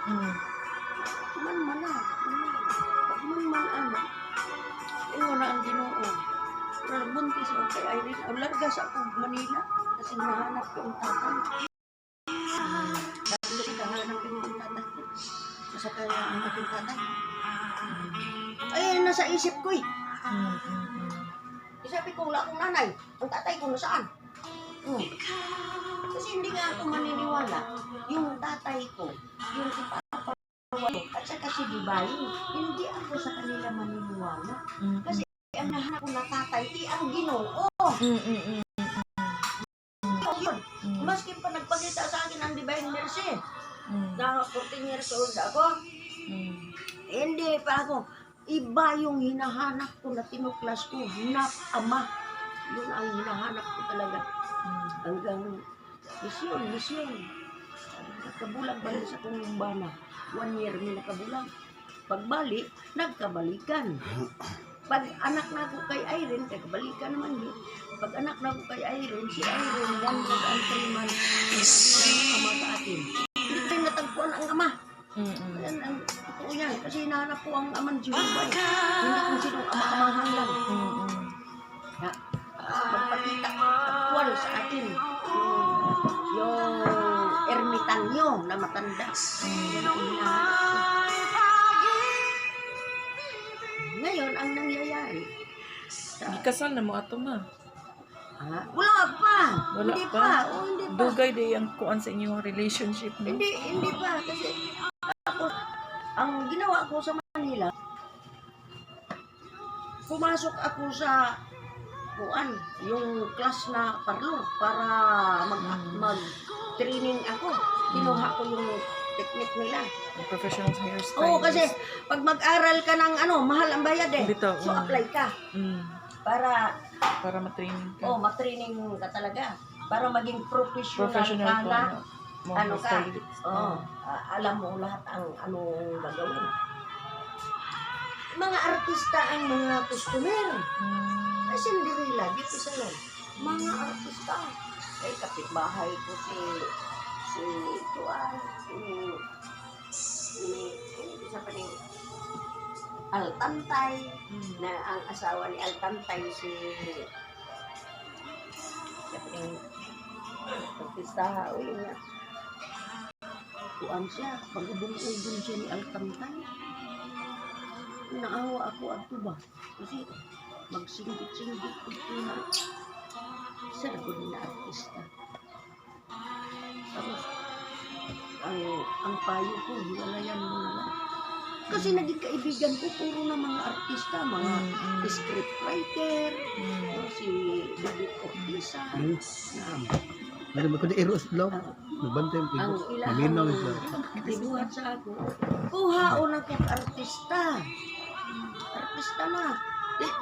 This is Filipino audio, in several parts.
Man na. Pag man ano. Iyon na ang Ginoo. Pero nagbuntis ako kay Irene. Ang larga sa akong Manila. Kasi nahanap ko ang tatay. Dahil nahanap ko ang tatay ko. Kasi kaya ang aking tatay. Ay, nasa isip ko eh. Sabi ko, wala akong nanay. Ang tatay ko nasaan? Kasi hindi nga ako maniniwala. Yung tatay ko, yung ipapawalo, at saka si Dibay, hindi ako sa kanila maniniwala. Kasi ang nahanap ko na tatay, ang Ginoo. Yun. Maski pa nagpakita sa akin ang Divine Mercy. Na 14 years old ako. Hindi pa ako. Iba yung hinahanap ko na tinuklas ko. Ama. Yun ang hinahanap ko talaga. Hanggang misyon. Nakabulag balik sa kong lumbana. 1 year may nakabulag. Pagbalik, nagkabalikan. Pag anak na ako kay Irene, kabalikan naman yun. Pag anak na ako kay Irene, si Irene, 1 month and 3 months, ang ama sa akin. Hindi tayo natagpuan ang ama. Yan ang totoo yan. Kasi hinahanap ko ang aman Jehovah. Hindi kung sinong ama-amahan lang. Magpakita tagpuan sa akin. Yung ermitanyo na matanda. Yan ang hinahanap ko. Ngayon, ang nangyayari. Ikasal na mo ato ma. Wala pa. Wala Hindi pa. pa. Hindi pa. Dugay day ang kuan sa inyong relationship mo. Hindi pa. Kasi ako, ang ginawa ko sa Manila, pumasok ako sa yung class na parlor para mag-training ako. Kinuha ko yung technique nila. Professional hairstylist. Oo, kasi pag mag-aral ka ng mahal ang bayad eh. Dito, So apply ka. Para matraining ka. matraining ka talaga. Para maging professional ka na. Ano ka? Alam mo lahat ang anong gagawin. Mga artista ang mga customer. Ay, Cinderella, dito sa loob. Mga artista. Ay, kapitbahay ko si isa pa rin Altantay, na ang asawa ni Altantay si artista, nga. Kuan siya, pag-ubong-ubong siya ni Altantay. Naawa ako ba? Kasi magsinggit-singgit ko na isa na ko na artista. Tapos, ang payo ko, hiwalayan mo na lang. Kasi naging kaibigan ko, puro na mga artista, mga scriptwriter, si David Ortiza, Ano ba kundi eros lang? Nagbantay mo ang ito. ilang Maminaw ito. tibuhat sa ako. Kuhaon ako artista. Artista na.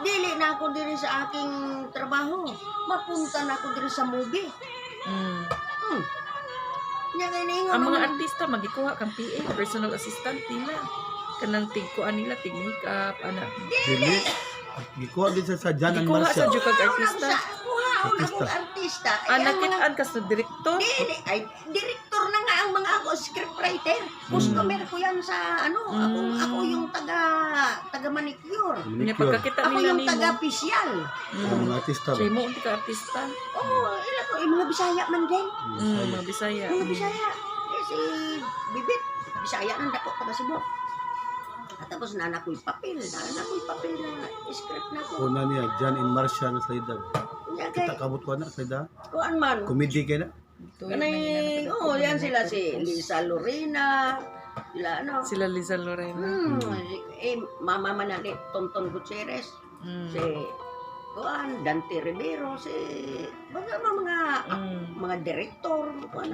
Dili na ako diri sa aking trabaho. Mapunta na ako diri sa movie. Ang mga artista magikuha kang PA, personal assistant nila. Kanang tigkuan nila, tig-makeup, ana. Dili. Gikuha din sa Jan and Gikuha sa Marcia. jukag artista. Kuhaon akong artista. Nakitaan ka sa direktor. Dili, ay direktor na nga ang mga ako scriptwriter. Customer ko yan sa ako yung taga manicure. Nya pagkakita Ako nila yung nimo. taga-pisyal. Mga artista ba? Siya mo unti ka artista. Ilan ko, mga Bisaya man din. Mga Bisaya. Mga Bisaya. Si Bibit, Bisaya nang dako taga Cebu. At tapos nana ko'y papel na script na ko. Una niya, Jan and Marcia na salida. Kita kabut ko na salida. Kuan man. Comedy kaya na. Kanay, yan sila si Lisa Lorena. Sila Liza Lorena. Mama man ni Tonton Gutierrez. Si Kuan, Dante Rivero, si mga direktor, kuan.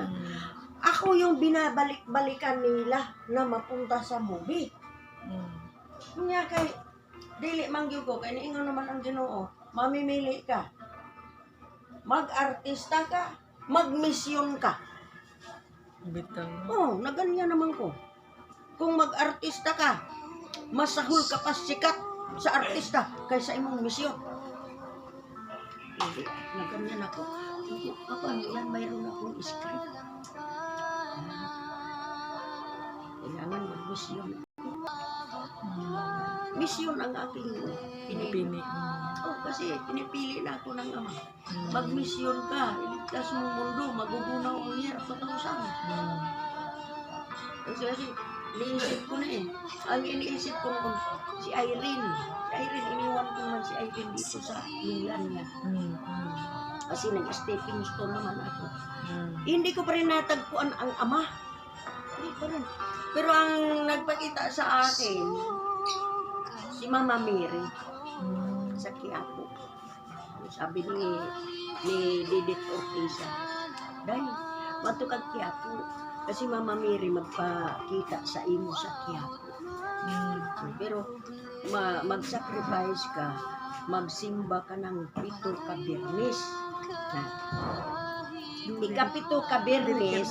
Ako yung binabalik-balikan nila na mapunta sa movie. Kanya kay dili manggyo ko kay niingon naman ang Ginoo, mamimili ka. Mag-artista ka, mag-misyon ka. Bitaw. Naganyan naman ko. Kung mag-artista ka, masahol ka pa sikat sa artista kaysa imong misyon. Hindi, naganyan ako. Papa, ilan mayroon akong script? misyon. Misyon ang aking pinili. Pinipili. Oh, kasi pinipili na ako ng Ama. Magmisyon ka, iligtas mo mundo, magugunaw ang hirap sa kausan. Kasi iniisip ko na eh. Ang iniisip ko kung si Irene. Si Irene, iniwan ko man si Irene dito sa England niya. Kasi nag-stepping stone naman ako. Hindi ko pa rin natagpuan ang Ama. Hindi pa rin. Pero ang nagpakita sa akin, si Mama Mary sa Quiapo. Sabi ni Didit Ortiza, dahil matukag Quiapo. Kasi Mama Mary magpakita sa imo sa Quiapo. Pero mag-sacrifice ka, magsimba ka ng 7 ka Biyernes. Ika-7 ka Biyernes,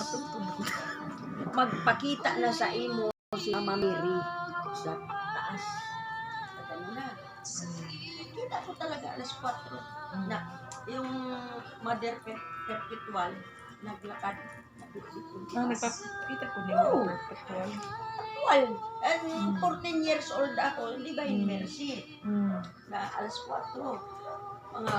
magpakita na sa imo si Mama Mary sa taas. Ano na? Kita ko talaga alas 4 na yung Mother Perpetual naglakad. Nagpapita ko niya Oo. perpetual. Well, 14 years old ako, hindi ba yung Mercy? Na alas 4, mga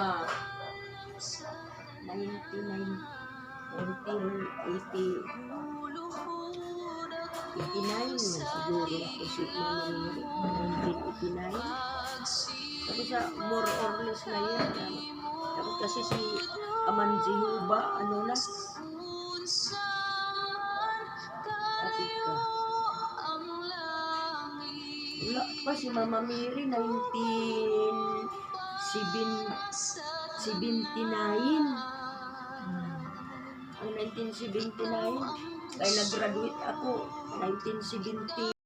1989 siguro ako si Mama Mary, 1989. Tapos sa more or less na yan. Tapos kasi si Aman Jehovah, ano na? Kapit ka. Wala pa si Mama Mary, 1979. Ang 1979, kaya nag-graduate ako, 1970.